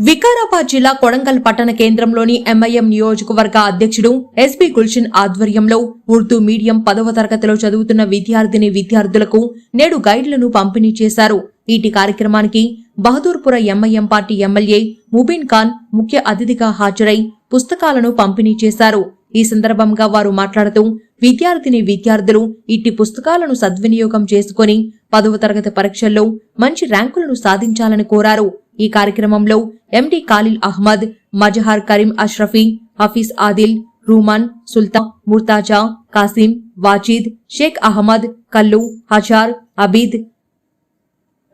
వికారాబాద్ జిల్లా కొడంగల్ పట్టణ కేంద్రంలోని ఎంఐఎం నియోజకవర్గ అధ్యక్షుడు ఎస్పీ గుల్షన్ ఆధ్వర్యంలో ఉర్దూ మీడియం 10వ తరగతిలో చదువుతున్న విద్యార్థులకు నేడు గైడ్లను పంపిణీ చేశారు. ఈటి కార్యక్రమానికి Bahadurpura MIM party MLA Mubeen Khan ముఖ్య అతిథిగా హాజరై పుస్తకాలను పంపిణీ చేశారు. ఈ సందర్భంగా వారు మాట్లాడుతూ విద్యార్థులు ఇట్టి పుస్తకాలను సద్వినియోగం చేసుకుని 10వ తరగతి పరీక్షల్లో మంచి ర్యాంకులను సాధించాలని కోరారు. ఈ కార్యక్రమంలో ఎండి ఖాలిల్ అహ్మద్, మజహర్ కరీం అష్రఫీ, హఫీజ్ ఆదిల్, రూమాన్, సుల్తాన్, ముర్తాజా, కాసిం, వాజిద్, షేక్ అహ్మద్, కల్లు, హజార్, అబీద్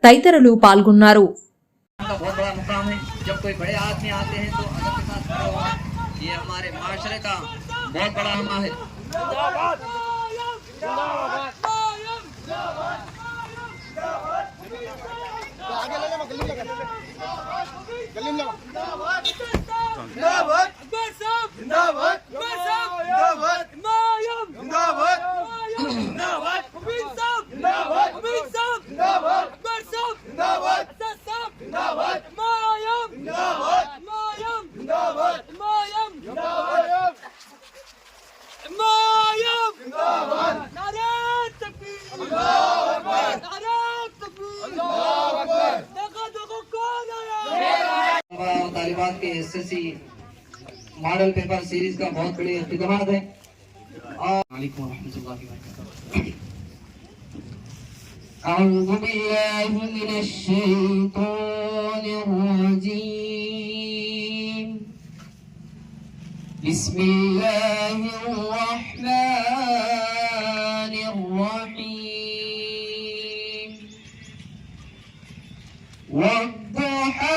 తదితరులు పాల్గొన్నారు. तालिबात के एसएससी मॉडल पेपर सीरीज का बहुत बड़ी इख्तितामात है। अऊज़ु बिल्लाहि मिनश शैतानिर रजीम। बिस्मिल्लाहिर रहमानिर रहीम। वद्दुहा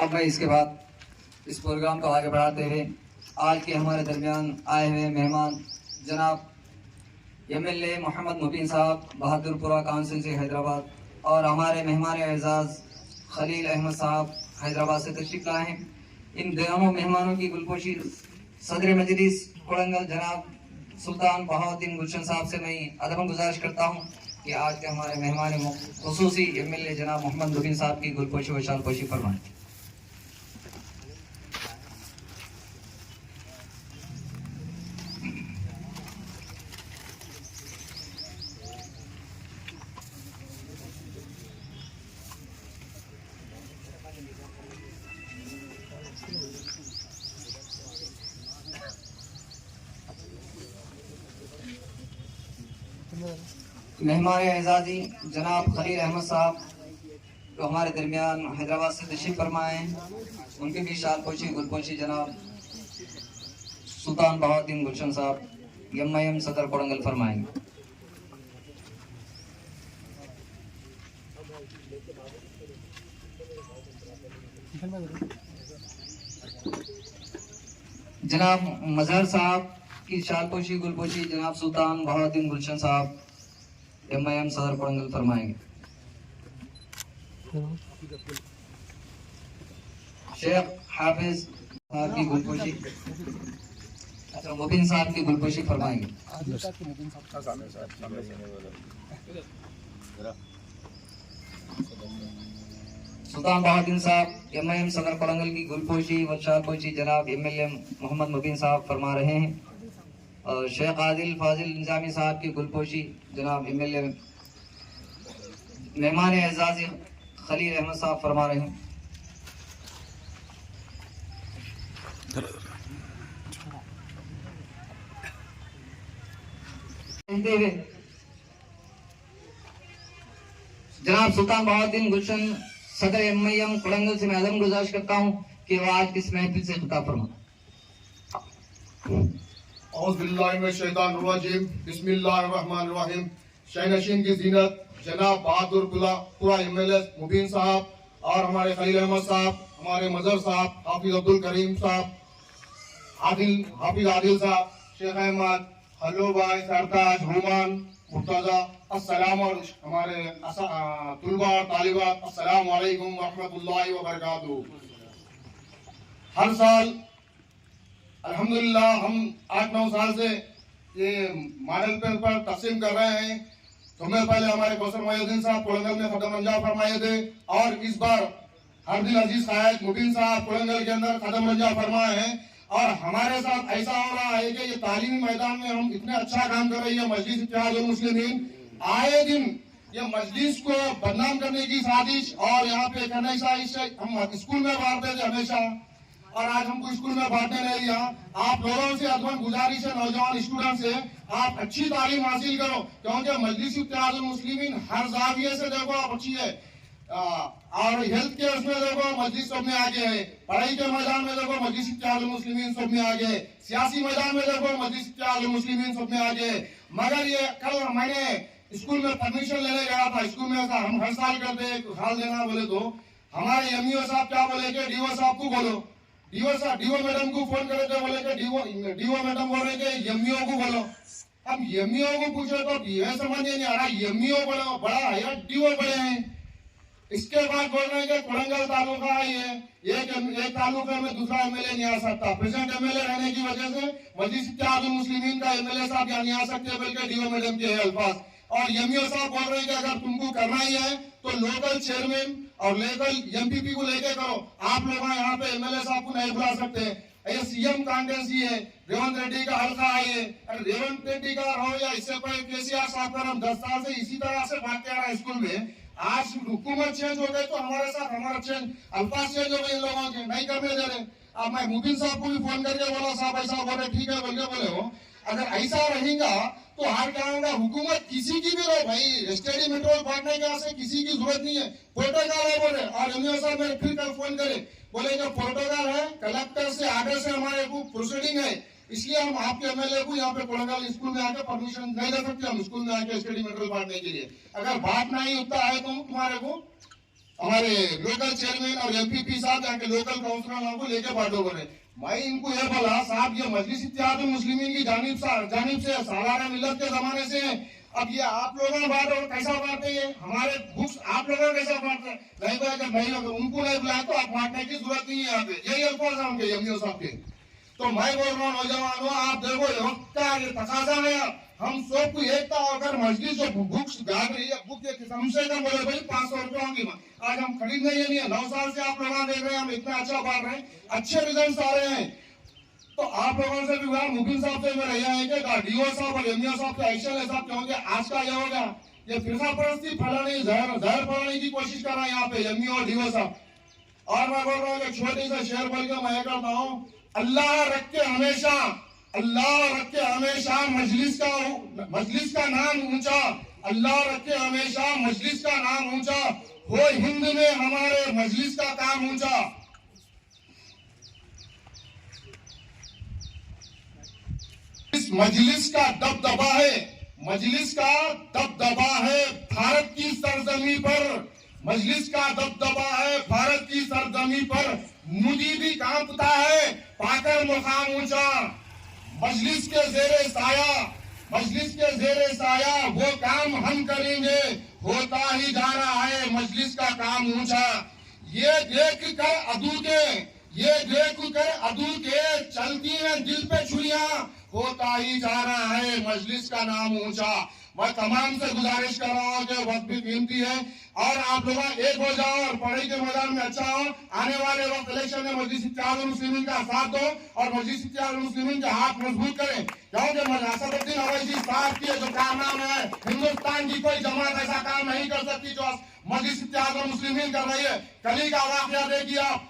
अब मैं इसके बाद इस प्रोग्राम को आगे बढ़ाते हुए आज के हमारे दरमियान आए हुए मेहमान जनाब एमएलए मोहम्मद मुबीन साहब बहादुरपुरा काउंसिल से हैदराबाद और हमारे मेहमान एजाज खलील अहमद साहब हैदराबाद से तशरीफ लाए हैं। इन दोनों मेहमानों की गुलपोशी सदर मजलिस कोड़ंगल जनाब सुल्तान बहाउद्दीन गुलशन साहब से मैं अदब गुजारिश करता हूं कि आज के हमारे मेहमान खुसूसी एमएलए जनाब मोहम्मद मुबीन साहब की गुलपोशी व शालपोशी फरमाएं। मेहमान एजाजी जनाब खलील अहमद साहब जो हमारे दरमियान हैदराबाद से तशरीफ फरमाए हैं, उनके भी शालपोशी गुलपोशी जनाब सुल्तान बहाउद्दीन गुलशन साहब एमआईएम सदर कोड़ंगल फरमाएंगे। जनाब मजहर साहब की शालपोशी गुलपोशी जनाब सुल्तान बहाउद्दीन गुलशन साहब एमआईएम सदर कोड़ंगल फरमाएंगे। शेख हाफिज साहब की गुलपोशी मुबीन साहब की गुलपोशी फरमाएंगे। सुल्तान बहाउद्दीन साहब एमआईएम सदर कोड़ंगल की गुलपोशी व शालपोशी जनाब एमएलए मोहम्मद मुबीन साहब फरमा रहे हैं। और शेख आदिल फाजिल निजामी साहब की गुलपोशी जनाब एमएलए मेहमान एजाजी खलील अहमद साहब फरमा रहे हैं। जनाब सुल्तान बहाउद्दीन गुलशन सदर एमआईएम कोड़ंगल से मैं अदब गुजारिश करता हूँ कि वो आज किस महफिल से खिताब फरमाएं। औज़ुबिल्लाहि मिनश शैतानिर रजीम, बिस्मिल्लाहिर्रहमानिर्रहीम। शहनशीन की जीनत जनाब बहादुरपुरा एमएलए मुबीन साहब और हमारे खलील अहमद साहब, हमारे मजहर साहब, हाफिज अब्दुल करीम साहब, हाफिज आदिल साहब, शेख अहमद, हल्लो भाई, सरताज, रोमान, मुर्तजा, अस्सलाम, और हमारे तुलबा और तालिबात, अस्सलाम वालेकुम रहमतुल्लाहि व बरकातुहू। हर साल अल्हम्दुलिल्लाह हम 8-9 साल से ये मॉडल पेपर तकसीम कर रहे हैं। तुम्हें पहले हमारे कौसर मोहिउद्दीन साहब कोलंगल में खत्म अंजाम फरमाए थे, और इस बार हरदिल अजीज कायद मुबीन साहब कोलंगल के अंदर खत्म अंजाम फरमाए हैं। और हमारे साथ ऐसा हो रहा है कि ये तालीमी मैदान में हम इतने अच्छा काम कर रही है मजलिस इत्तेहादुल मुस्लिमीन। आए दिन ये मजलिस को बदनाम करने की साजिश और यहाँ पे करने की साजिश हम स्कूल में बांटते थे हमेशा, और आज हमको स्कूल में बांटने नहीं दिया। आप लोगों से अदमन गुजारिश है, नौजवान स्टूडेंट से, आप अच्छी तालीम हासिल करो, क्योंकि मजलिस इत्तेहादुल मुस्लिमीन हर जाविये से देखो आप अच्छी है। और हेल्थ केयर में देखो मजलिस सब में आगे है, पढ़ाई के मैदान में देखो मजलिस इत्तेहादुल मुस्लिमीन सब में आगे है, सियासी मैदान में देखो मजलिस इत्तेहादुल मुस्लिमीन सब में आगे है। मगर ये कल मैंने स्कूल में परमिशन लेने गया था, स्कूल में ऐसा हम हर साल करते हैं, हाल देना बोले तो हमारे एमईओ साहब क्या बोले कि डीओ साहब को बोलो, डीओ मैडम को फोन करे थे, बोले कि डीओ मैडम बोल रहे कि एमईओ को बोलो। अब एमईओ को पूछे तो ये समझ नहीं आ रहा, एमईओ बड़ा है या डीओ बड़े हैं। इसके बाद बोल रहे हैं कि कोलंगल तालुका है, ये एक तालुका में दूसरा एमएलए नहीं आ सकता। प्रेजेंट एमएलए रहने की वजह से मजलिस इत्तेहादुल मुस्लिमीन का एमएलए साहब यहाँ नहीं आ सकते, बल्कि डीओ मैडम के अल्फाज। और एमईओ साहब बोल रहे हैं कि अगर तुमको करना ही है तो लोकल चेयरमैन और लोकल एमपीपी को लेके करो, आप लोग यहाँ पे एमएलए साहब को नहीं बुला सकते। ये सीएम कांग्रेसी है, रेवंत रेड्डी का हल्का है ये। अरे रेवंत रेड्डी का हो या इससे पहले केसीआर साहब का, हम 10 साल से इसी तरह से भागते आ रहा है स्कूल में। आज हुकूमत चेंज हो गई तो हमारे साथ हमारा चेंज अल्फाज चेंज हो गए इन लोगों के, नहीं करने दे रहे। अब मैं मुबीन साहब को भी फोन करके बोला, साहब ऐसा बोले, ठीक है बोले हो, अगर ऐसा रहेगा तो हर क्या होगा, हुकूमत किसी की भी रहो भाई, स्टडी मेट्रोल बांटने के से किसी की जरूरत नहीं है, प्रोटोकॉल है बोले। और एमईओ साहब ने फिर कल फोन करे, बोले कि प्रोटोकॉल है, कलेक्टर से आर्डर से हमारे को प्रोसीडिंग है, इसलिए हम आपके एमएलए को यहाँ पे कोलंगल स्कूल में आके परमिशन नहीं दे सकते, हम स्कूल में आके स्टडी मेट्रोल बांटने के लिए। अगर बात नहीं उतना है तो तुम्हारे को हमारे लोकल चेयरमैन और एमपीपी साहब यहाँ के लोकल काउंसिलर को लेके बांटो बोले। मैं इनको ये बोला, साहब ये मजलिस इत्तेहादुल मुस्लिमीन की जानिब से सालाना मिल्लत के जमाने से है, अब ये आप लोगों बांटो, कैसा बांटते हैं हमारे बुक्स, आप लोगों कैसा बांटते हैं? नहीं भाई, अगर नहीं होगा उनको नहीं बुलाया तो आप बांटने की जरूरत नहीं है यहाँ पे, यही अल्फाज है उनके एमईओ साहब के। तो मैं बोल रहा हूँ नौजवानों, आप देखो क्या तकाजा है, हम सबको एकता होकर मजलिस जो बुक्स गाड़ रही है, बुक के कम से कम बोले भाई 500 रुपये होंगी, आज हम खरीदने ही नहीं है। 9 साल से आप लोग देख रहे हैं, हम इतना अच्छा बांट रहे हैं, अच्छे रिजल्ट आ रहे हैं। तो आप लोगों से भी मुबीन साहब से मेरा यह है कि डीओ साहब और एमईओ साहब के एक्शन है साहब, क्योंकि आज का यह होगा ये फिरका परस्ती फैलाने, जहर फैलाने की कोशिश कर रहे हैं यहाँ पे एमईओ और डीओ साहब। और मैं बोल रहा हूँ कि छोटी सा शेर बोल के मैं करता हूँ, अल्लाह रख के हमेशा मजलिस का नाम ऊंचा, अल्लाह रख के हमेशा मजलिस का नाम ऊंचा, हो हिंद में हमारे मजलिस का काम ऊंचा। इस मजलिस का दबदबा है भारत की सरजमी पर, मजलिस का दबदबा है भारत की सरजमी पर, मुझे भी कांपता है पाकर मुकाम ऊंचा। मजलिस के जेरे साया वो काम हम करेंगे, होता ही जा रहा है मजलिस का काम ऊंचा। ये देख कर अदू के चलती है दिल पे छुरियां, होता ही जा रहा है मजलिस का नाम ऊंचा। मैं तमाम से गुजारिश कर रहा हूँ कि वक्त भी कीमती है और आप लोग एक हो जाओ और पढ़ाई के मैदान में अच्छा हो। आने वाले वक्त इलेक्शन में मजलिस इत्तेहादुल मुस्लिमीन का साथ दो और मजलिस इत्तेहादुल मुस्लिमीन के हाथ मजबूत करें, क्योंकि असदुद्दीन अवैसी साहब की जो कारनामा है, हिंदुस्तान की कोई जमात ऐसा काम नहीं कर सकती जो मजलिस इत्तेहादुल मुस्लिमीन कर रही है। कल ही का वाकया देखिए आप,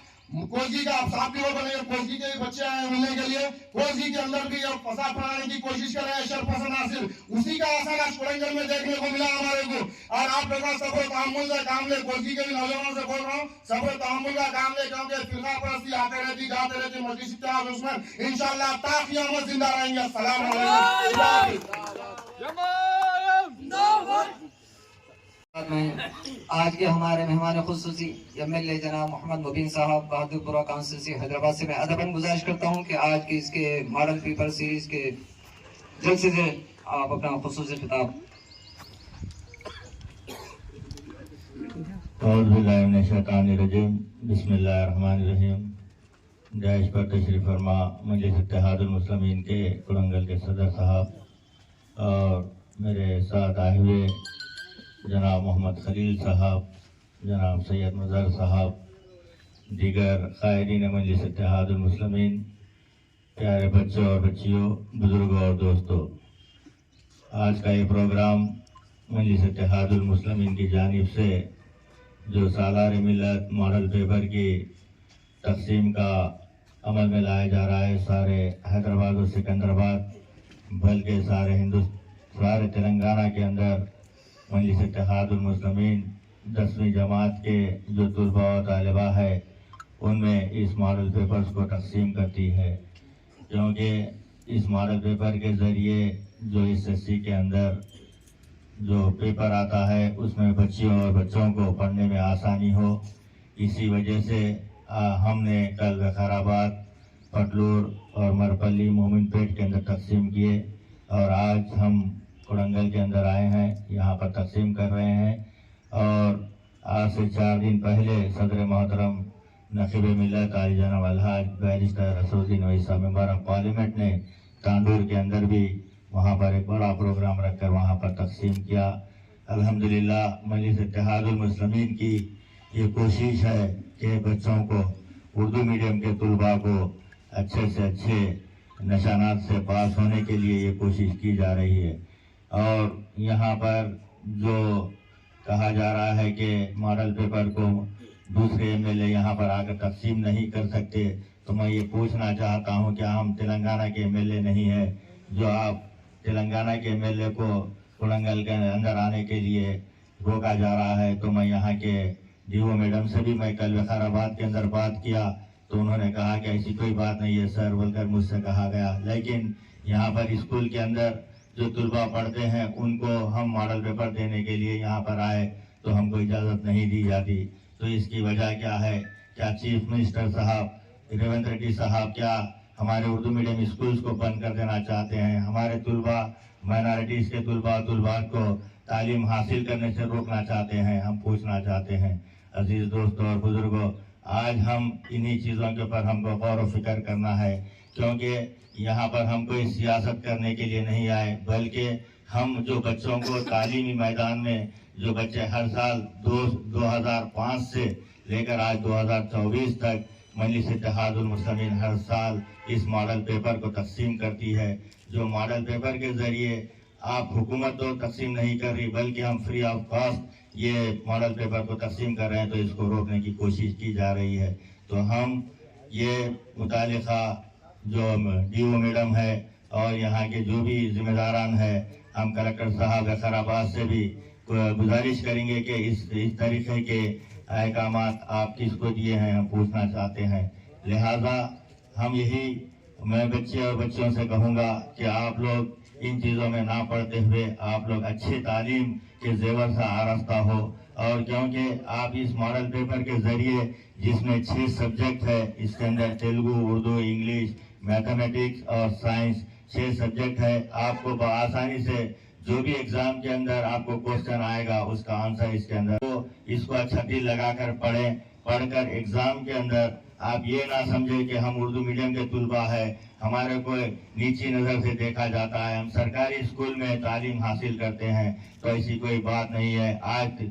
कोसगी का साथ भी वो बने, कोसगी के बच्चे आए मिलने के लिए, कोसगी के अंदर भी फसाद फैलाने की कोशिश कर रहे हैं शरपसन नासिर, उसी का असर आज कोलंगल में देखने को मिला हमारे को। और आप लोगों सब्र तहम्मुल का काम ले, कोसगी के भी नौजवानों से बोल रहा हूँ, सब्र तहम्मुल का काम ले, क्योंकि फिरका परस्ती आते रहती जाते रहती मजलिस इत्तेहादुल मुस्लिमीन इंशाअल्लाह ता क़यामत जिंदा रहेंगे। अस्सलाम वालेकुम। में आज के हमारे मेहमान खुसूसी MLA जनाब मोहम्मद मुबीन साहब बहादुरपुरा कॉन्स्टिट्यूंसी हैदराबाद से मैं अदबन गुजारिश करता हूं कि आज के इसके मॉडल पेपर सीरीज के जल्द से जल्द आप अपना खुसूसी खिताब। औज़ुबिल्लाहिमिनश्शैतानिर्रजीम बिस्मिल्लाहिर्रहमानिर्रहीम। डैश पर तशरीफ़ फरमा मजलिस इत्तेहादुल मुस्लिमीन के कुड़ंगल के सदर साहब और मेरे साथ आए हुए जनाब मोहम्मद खलील साहब, जनाब सैयद मुज़र साहब, दीगर क़ायदीन मजलिस इत्तेहादुल मुस्लिमीन, प्यारे बच्चों और बच्चियों, बुज़ुर्गों और दोस्तों, आज का ये प्रोग्राम मजलिस इत्तेहादुल मुस्लिमीन की जानिब से जो सालार मिलत मॉडल पेपर की तकसीम का अमल में लाया जा रहा है, सारे हैदराबाद और सिकंदराबाद बल्कि सारे तेलंगाना के अंदर मजलिस इत्तेहादुल मुस्लिमीन 10वीं जमात के जो तुलबा और तालिबा है उनमें इस मॉडल पेपर्स को तकसीम करती है, क्योंकि इस मॉडल पेपर के ज़रिए जो SSC के अंदर जो पेपर आता है उसमें बच्चियों और बच्चों को पढ़ने में आसानी हो। इसी वजह से हमने कल वकाराबाद, पटलूर और मरपल्ली, मोमिनपेट के अंदर तकसीम किए और आज हम कुड़ंगल के अंदर आए हैं, यहाँ पर तकसीम कर रहे हैं। और आज से 4 दिन पहले सदर मोहतरम नक़ीब मिल्लत आली जनाब अलहाज barrister Asaduddin Owaisi member of parliament ने तांडूर के अंदर भी वहाँ पर एक बड़ा प्रोग्राम रखकर वहाँ पर तकसीम किया। अल्हम्दुलिल्लाह मजलिस इत्तेहादुल मुस्लिमीन की ये कोशिश है कि बच्चों को, उर्दू मीडियम के तुलबा को अच्छे से अच्छे निशानात से पास होने के लिए ये कोशिश की जा रही है। और यहाँ पर जो कहा जा रहा है कि मॉडल पेपर को दूसरे MLA यहाँ पर आकर तकसीम नहीं कर सकते, तो मैं ये पूछना चाहता हूँ क्या हम तेलंगाना के MLA नहीं है जो आप तेलंगाना के MLA को कुड़ंगल के अंदर आने के लिए रोका जा रहा है? तो मैं यहाँ के DO मैडम से भी मैं कल वकाराबाद के अंदर बात किया तो उन्होंने कहा कि ऐसी कोई बात नहीं है सर बोलकर मुझसे कहा गया, लेकिन यहाँ पर स्कूल के अंदर जो तुलबा पढ़ते हैं उनको हम मॉडल पेपर देने के लिए यहाँ पर आए तो हमको इजाज़त नहीं दी जाती। तो इसकी वजह क्या है? क्या चीफ मिनिस्टर साहब रेवंत रेड्डी साहब क्या हमारे उर्दू मीडियम स्कूल्स को बंद कर देना चाहते हैं? हमारे तुलबा, माइनॉरिटीज़ के तुलबात को तालीम हासिल करने से रोकना चाहते हैं? हम पूछना चाहते हैं अजीज़ दोस्तों और बुज़ुर्गों, आज हम इन्हीं चीज़ों के ऊपर हमको गौर व फिक्र करना है, क्योंकि यहाँ पर हम कोई सियासत करने के लिए नहीं आए, बल्कि हम जो बच्चों को तालीमी मैदान में जो बच्चे हर साल 2005 से लेकर आज 2024 तक मजलिस इत्तेहादुल मुस्लिमीन हर साल इस मॉडल पेपर को तकसीम करती है। जो मॉडल पेपर के ज़रिए आप हुकूमत तो तकसीम नहीं कर रही बल्कि हम फ्री ऑफ कॉस्ट ये मॉडल पेपर को तकसीम कर रहे हैं, तो इसको रोकने की कोशिश की जा रही है। तो हम ये मुतालिका जो DO मैडम है और यहाँ के जो भी जिम्मेदारान है, हम कलेक्टर साहब वकाराबाद से भी गुजारिश करेंगे कि इस तरीके के अहकामात आप किसको दिए हैं, हम पूछना चाहते हैं। लिहाजा हम यही मैं बच्चे और बच्चों से कहूँगा कि आप लोग इन चीज़ों में ना पढ़ते हुए आप लोग अच्छे तालीम के जेवर से आरास्ता हो, और क्योंकि आप इस मॉडल पेपर के ज़रिए जिसमें 6 सब्जेक्ट है, इसके अंदर तेलुगु, उर्दू, इंग्लिश, मैथमेटिक्स और साइंस 6 सब्जेक्ट है, आपको बआसानी से जो भी एग्जाम के अंदर आपको क्वेश्चन आएगा उसका आंसर इसके अंदर, तो इसको अच्छा दिल लगाकर पढ़ें। पढ़कर एग्जाम के अंदर आप ये ना समझे कि हम उर्दू मीडियम के तुलबा है, हमारे को नीची नज़र से देखा जाता है, हम सरकारी स्कूल में तालीम हासिल करते हैं, तो ऐसी कोई बात नहीं है। आज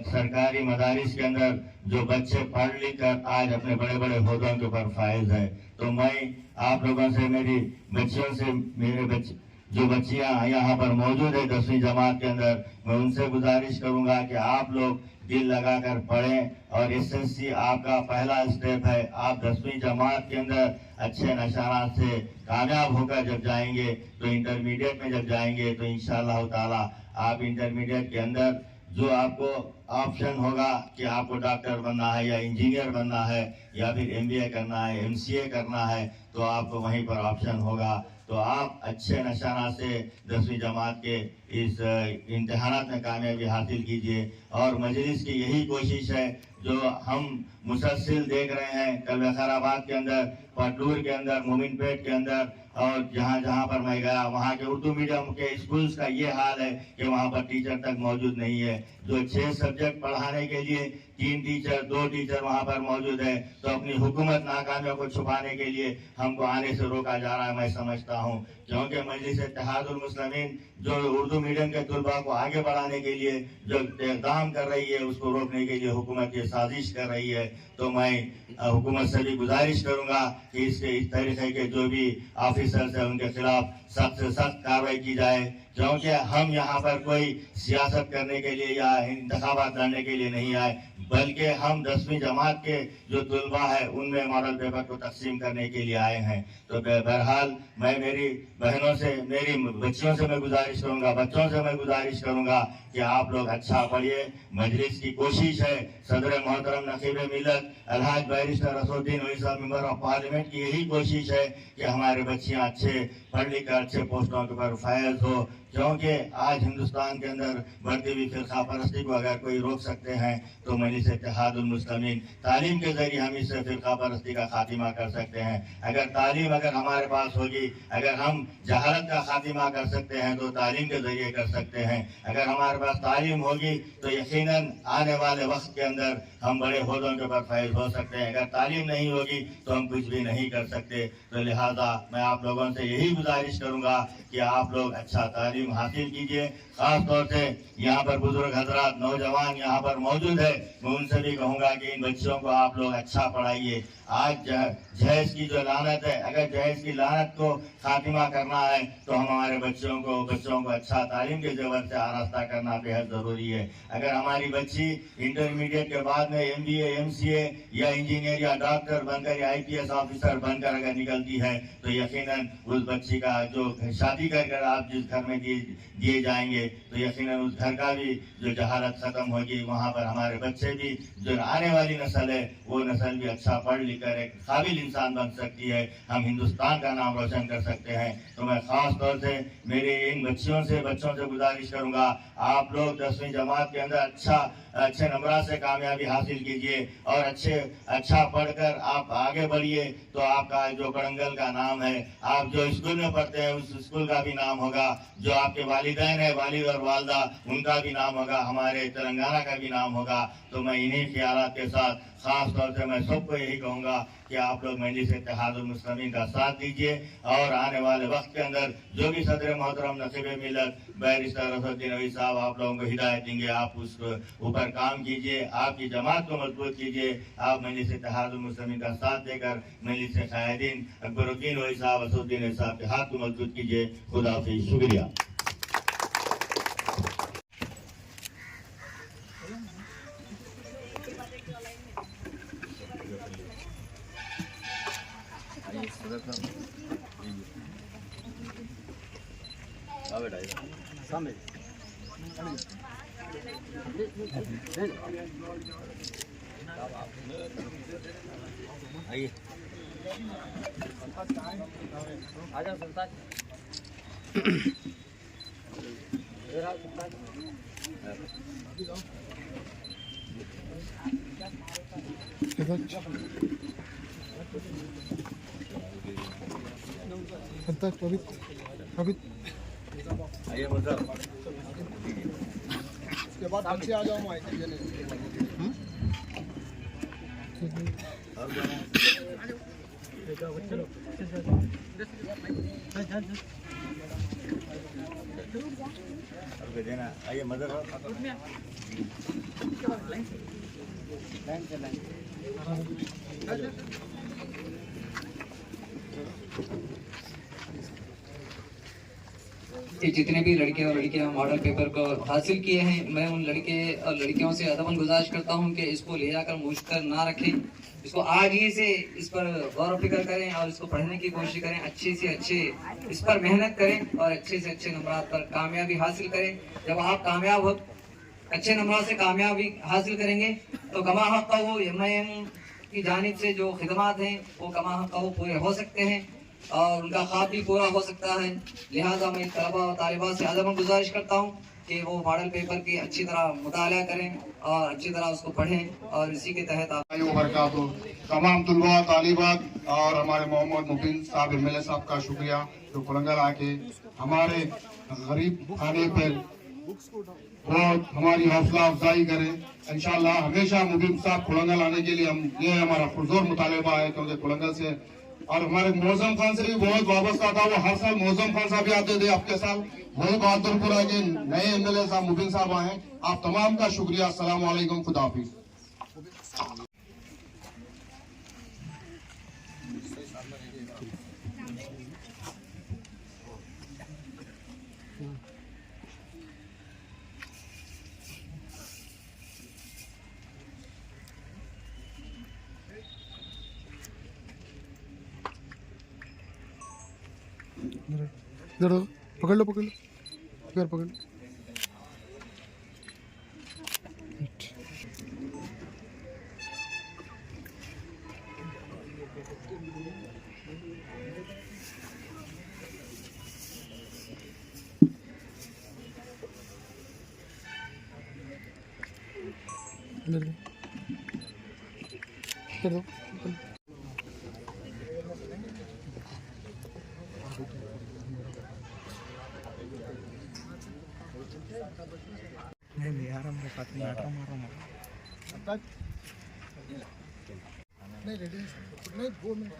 सरकारी मदारिस के अंदर जो बच्चे पढ़ लिख कर आज अपने बड़े बड़े ओहदों के ऊपर फायज है, तो मैं आप लोगों से, मेरी बच्चियों से, मेरे बच्चे जो बच्चियां यहाँ पर मौजूद है 10वीं जमात के अंदर, मैं उनसे गुजारिश करूंगा कि आप लोग दिल लगाकर पढ़ें और SSC आपका पहला स्टेप है। आप 10वीं जमात के अंदर अच्छे निशानात से कामयाब होकर जब जाएंगे तो इंटरमीडिएट में जब जाएंगे तो इंशाअल्लाह ताला आप इंटरमीडिएट के अंदर जो आपको ऑप्शन होगा कि आपको डॉक्टर बनना है या इंजीनियर बनना है या फिर MBA करना है, MCA करना है, तो आपको वहीं पर ऑप्शन होगा। तो आप अच्छे निशाना से 10वीं जमात के इस इम्तिहानात में कामयाबी हासिल कीजिए और मजलिस की यही कोशिश है जो हम मुसलसिल देख रहे हैं, कल वैसाराबाद के अंदर, पटलूर के अंदर, मोमिनपेट के अंदर और जहाँ जहाँ पर मैं गया वहाँ के उर्दू मीडियम के स्कूल्स का ये हाल है कि वहाँ पर टीचर तक मौजूद नहीं है। जो 6 सब्जेक्ट पढ़ाने के लिए 3 टीचर 2 टीचर वहाँ पर मौजूद है, तो अपनी हुकूमत नाकामियों को छुपाने के लिए हमको आने से रोका जा रहा है, मैं समझता हूँ। क्योंकि मजलिस इत्तेहादुल मुस्लिमीन जो उर्दू मीडियम के तलबा को आगे बढ़ाने के लिए जो इक़दाम कर रही है, उसको रोकने के लिए हुकूमत ये साजिश कर रही है। तो मैं हुकूमत से भी गुजारिश करूंगा कि इस तरीके के जो भी ऑफिसर्स है उनके खिलाफ सख्त से सख्त कार्रवाई की जाए, क्योंकि हम यहाँ पर कोई सियासत करने के लिए या इंतखाबात लड़ने के लिए नहीं आए, बल्कि हम 10वीं जमात के जो तलबा है उनमें मॉडल पेपर को तकसीम करने के लिए आए हैं। तो बहरहाल मैं मेरी बहनों से, मेरी बच्चियों से मैं गुजारिश करूंगा, बच्चों से मैं गुजारिश करूंगा कि आप लोग अच्छा पढ़िए। मजलिस की कोशिश है, सदर मोहतरम नकीब मिलत अलहाज बैरिस्टर असदुद्दीन ओवैसी साहब मेंबर ऑफ पार्लियामेंट की यही कोशिश है कि हमारे बच्चियां अच्छे पढ़ लिख कर अच्छे पोस्टों के पर फायज हो, क्योंकि आज हिंदुस्तान के अंदर बढ़ती हुई फिरका परस्ती को अगर कोई रोक सकते हैं तो मजलिस इत्तेहादुल मुस्लिमीन तालीम के जरिए हम इससे फिरका परस्ती का खात्मा कर सकते हैं। अगर तालीम अगर हमारे पास होगी, अगर हम जहालत का खात्मा कर सकते हैं तो तालीम के जरिए कर सकते हैं। अगर हमारे पास तालीम होगी तो यकीनन आने वाले वक्त के अंदर हम बड़े ओहदों के पर फैज हो सकते हैं। अगर तालीम नहीं होगी तो हम कुछ भी नहीं कर सकते। तो लिहाजा मैं आप लोगों से यही गुजारिश करूंगा कि आप लोग अच्छा तालीम हासिल कीजिए। खास तौर से यहाँ पर बुजुर्ग हजरात नौजवान यहाँ पर मौजूद है, मैं उनसे भी कहूंगा कि इन बच्चों को आप लोग अच्छा पढ़ाइए। आज जहेज की जो लानत है, अगर जहेज की लानत को खात्मा करना है तो हम हमारे बच्चों को अच्छा तालीम के जबर से आरास्ता करना बेहद जरूरी है। अगर हमारी बच्ची इंटरमीडिएट के बाद में MBA MCA या इंजीनियर या डॉक्टर बनकर या IPS ऑफिसर बनकर अगर निकलती है तो यकीनन उस बच्ची का जो शादी कर आप जिस घर में दिए जाएंगे तो यकीनन उस घर का भी जो जहालत खत्म होगी, वहाँ पर हमारे बच्चे भी जो आने वाली नस्ल है वो नस्ल भी अच्छा पढ़ लिख कर एक काबिल इंसान बन सकती है। हम हिंदुस्तान का नाम रोशन कर सकते हैं। तो मैं खास तौर से मेरे इन बच्चों से गुजारिश करूंगा, आप लोग 10वीं जमात के अंदर अच्छे नंबर से कामयाबी हासिल कीजिए और अच्छा पढ़कर आप आगे बढ़िए तो आपका जो कोड़ंगल का नाम है, आप जो स्कूल में पढ़ते हैं उस स्कूल का भी नाम होगा, जो आपके वालिदैन है वालिद और वालदा उनका भी नाम होगा, हमारे तेलंगाना का भी नाम होगा। तो मैं इन्हीं ख्यालात के साथ खास तौर से मैं सबको यही कहूंगा कि आप लोग मजलिस इत्तेहादुल मुस्लिमीन का साथ दीजिए और आने वाले वक्त के अंदर जो भी सदर मोहतरम नकीब मिलत बैरिस्टर असदुद्दीन ओवैसी साहब आप लोगों को हिदायत देंगे, आप उस ऊपर काम कीजिए, आपकी जमात को मजबूत कीजिए। आप मजलिस इत्तेहादुल मुस्लिमीन का साथ देकर मजलिस कायदीन अकबरुद्दीन ओवैसी साहब असदुद्दीन ओवैसी साहब के हाथ को मजबूत कीजिए। खुदा हाफिज, शुक्रिया। आइए आ जाओ सुल्तान। आइए मतलब उसके बाद पीछे आ जाओ मैं देना। आइए मदर ये जितने भी लड़के और लड़कियां मॉडल पेपर को हासिल किए हैं, मैं उन लड़के और लड़कियों से अदबन गुजारिश करता हूं कि इसको ले जाकर मुश्किल ना रखें, इसको आज ही से इस पर गौर फिक्र करें और इसको पढ़ने की कोशिश करें, अच्छे से अच्छे इस पर मेहनत करें और अच्छे से अच्छे नंबर पर कामयाबी हासिल करें। जब आप कामयाब हो, अच्छे नंबर से कामयाबी हासिल करेंगे तो कमा हक़ वो MIM की जानिब से जो खिदमात हैं वो कमा हक़ वो पूरे हो सकते हैं और उनका ख्वाब भी पूरा हो सकता है। लिहाजा मैं तलबा और तालिबात से अदबन गुजारिश करता हूँ कि वो मॉडल पेपर की अच्छी तरह मुताला करें और अच्छी तरह उसको पढ़ें और इसी के तहत आप वबरकातुहू। तमाम तुलबा तालिबात और हमारे मोहम्मद मुबीन साहब एमएलए साहब का शुक्रिया जो कोलंगल आके हमारे गरीब खाने पर बहुत हमारी हौसला अफजाई करें। इंशाल्लाह हमेशा मुबीन साहब कोलंगल आने के लिए हम ये हमारा पुरजोर मुतालबा है क्योंकि कोलंगल से और हमारे मौजम खान से भी बहुत वाबस्ता था। वो हर साल मौजम खान साहब भी आते थे। आपके साल वही बहादुरपुरा के नए एमएलए साहब मुबीन साहब आए। आप तमाम का शुक्रिया। अस्सलाम वालेकुम, खुदा हाफिज। इधर पकड़ लो इधर पकड़ लो। इधर दो। नहीं यार हम बात नहीं आटा मारा नहीं रेडी नहीं 2 मिनट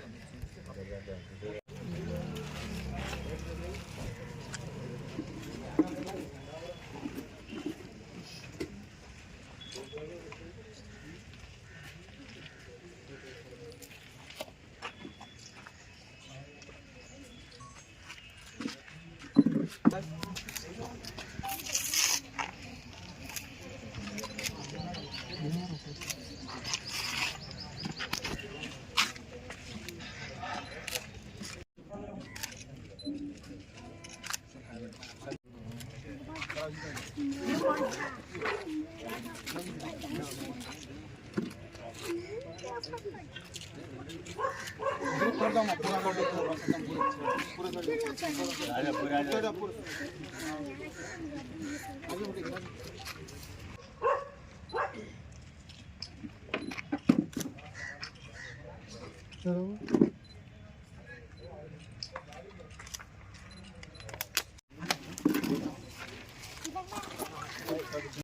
चलो